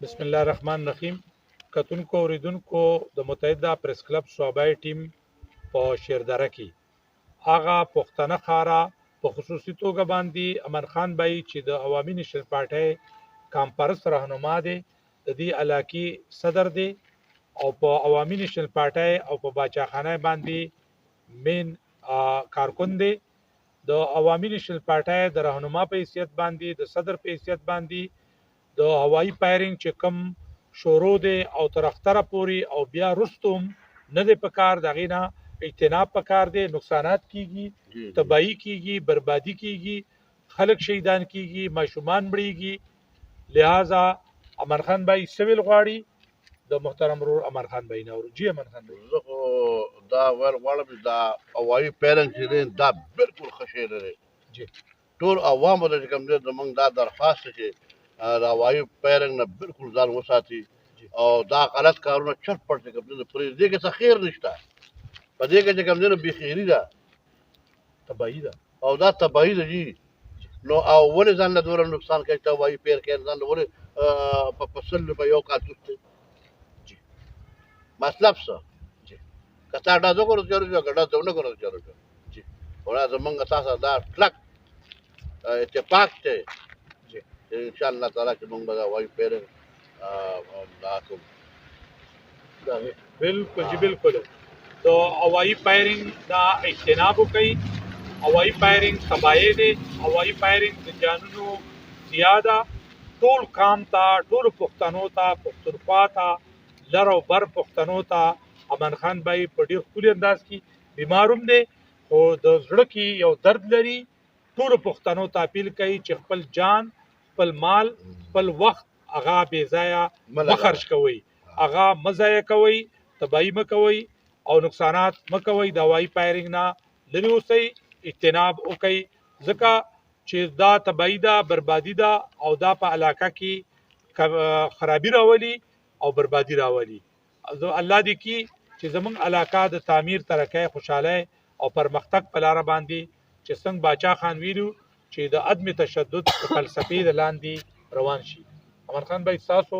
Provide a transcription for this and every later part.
بسم الله الرحمن الرحیم. کتونکو اوریدونکو د متحده پریس کلب صوبایي ټیم په شیردره کې هغه پښتنه خاره په خصوصي توګه باندې امن خان بای چې د عوامي نشل پارټۍ کانفرنس راهنما دی د دې علاقې صدر دی او په عوامي نشل پارټۍ او په باچاخانه باندې مین کارکون دی د عوامي نشل پارټۍ د راهنما په حیثیت باندې د صدر په حیثیت باندې د هوایي فایرینګ چې کم شروع دی او تر اختره پوري او بیا رستم نه دی پکار دغه نه اجتناب پکار دی نقصانات کیږي تباہی کیږي بربادي کیږي خلک شهیدان کیږي ماشومان مړیږي لہذا امن خان بای سویل غواړي د محترم رور امن خان بای نور جی امن خان بای زه خو دا غواړم دا هوایي پیرنګ چې دی دا بالکل ښه شی نه دی جی ټول عوامو ته چې کوم دی زموږ دا درخواست دی چې د هوایي پیرنګ نه بالکل ځان وساتي او دا غلط کارونه چټ پټ چې کوم دی پرېږدي دې کې څه خیر نشته په دې کې چې کوم دی نو بېخیري ده تباہی ده او دا تباهي ده جي نو او ولې ځان له دومره نقصان کوي چې هوایي پیر کوي ځان له ولې په سل په یو کال چوسته جی مطلب څه جی که تا ډاډه کړو چې ګډه ځونه کړو چې جی ورا زمونږ تاسو دا کلک اتفاق ته جی ان شاء الله تعالی چې موږ به هوایي پیر دا کوم بالکل جی بالکل تو هوایي فایرینګ دا اجتناب کوي هوایي فایرینګ تباہی دی هوایي فایرینګ د جانونو زیاده ټول قام ته ټول پښتنو ته پښتونخوا ته لر او بر پښتنو ته امن خان بای په ډیر ښکلي انداز کې بیماروم دی خو د زړه کې یو درد لري ټول پښتنو ته اپیل کوي چې خپل جان خپل مال خپل وخت هغه بې ځایه مه خرج کوئ هغه مه ضایع کوئ تباہي مه کوئ او نقصانات مه کوئ د هوایي فایرینګ نه لرې اوسئ اجتناب وکئ ځکه چې دا تباہي ده بربادي ده او دا په علاقه کې خرابي راولي او بربادي راولي الله دې کی چې زمونږ علاقه د تعمیر ترقۍ خوشحاله او پرمختګ په لار باندې چې څنګه باچا خان ویلو چې د عدم تشدد فلسفې د لاندې روان شي امن خان بای تاسو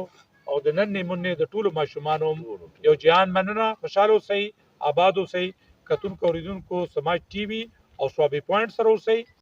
او د نن نیمونه د ټولو ماشومانو یو جهان مننه خوشاله اوسئ آباد اوسئ کتونکو اوریدونکو سماج ټي وي او صوابي پوینټ سره اوسئ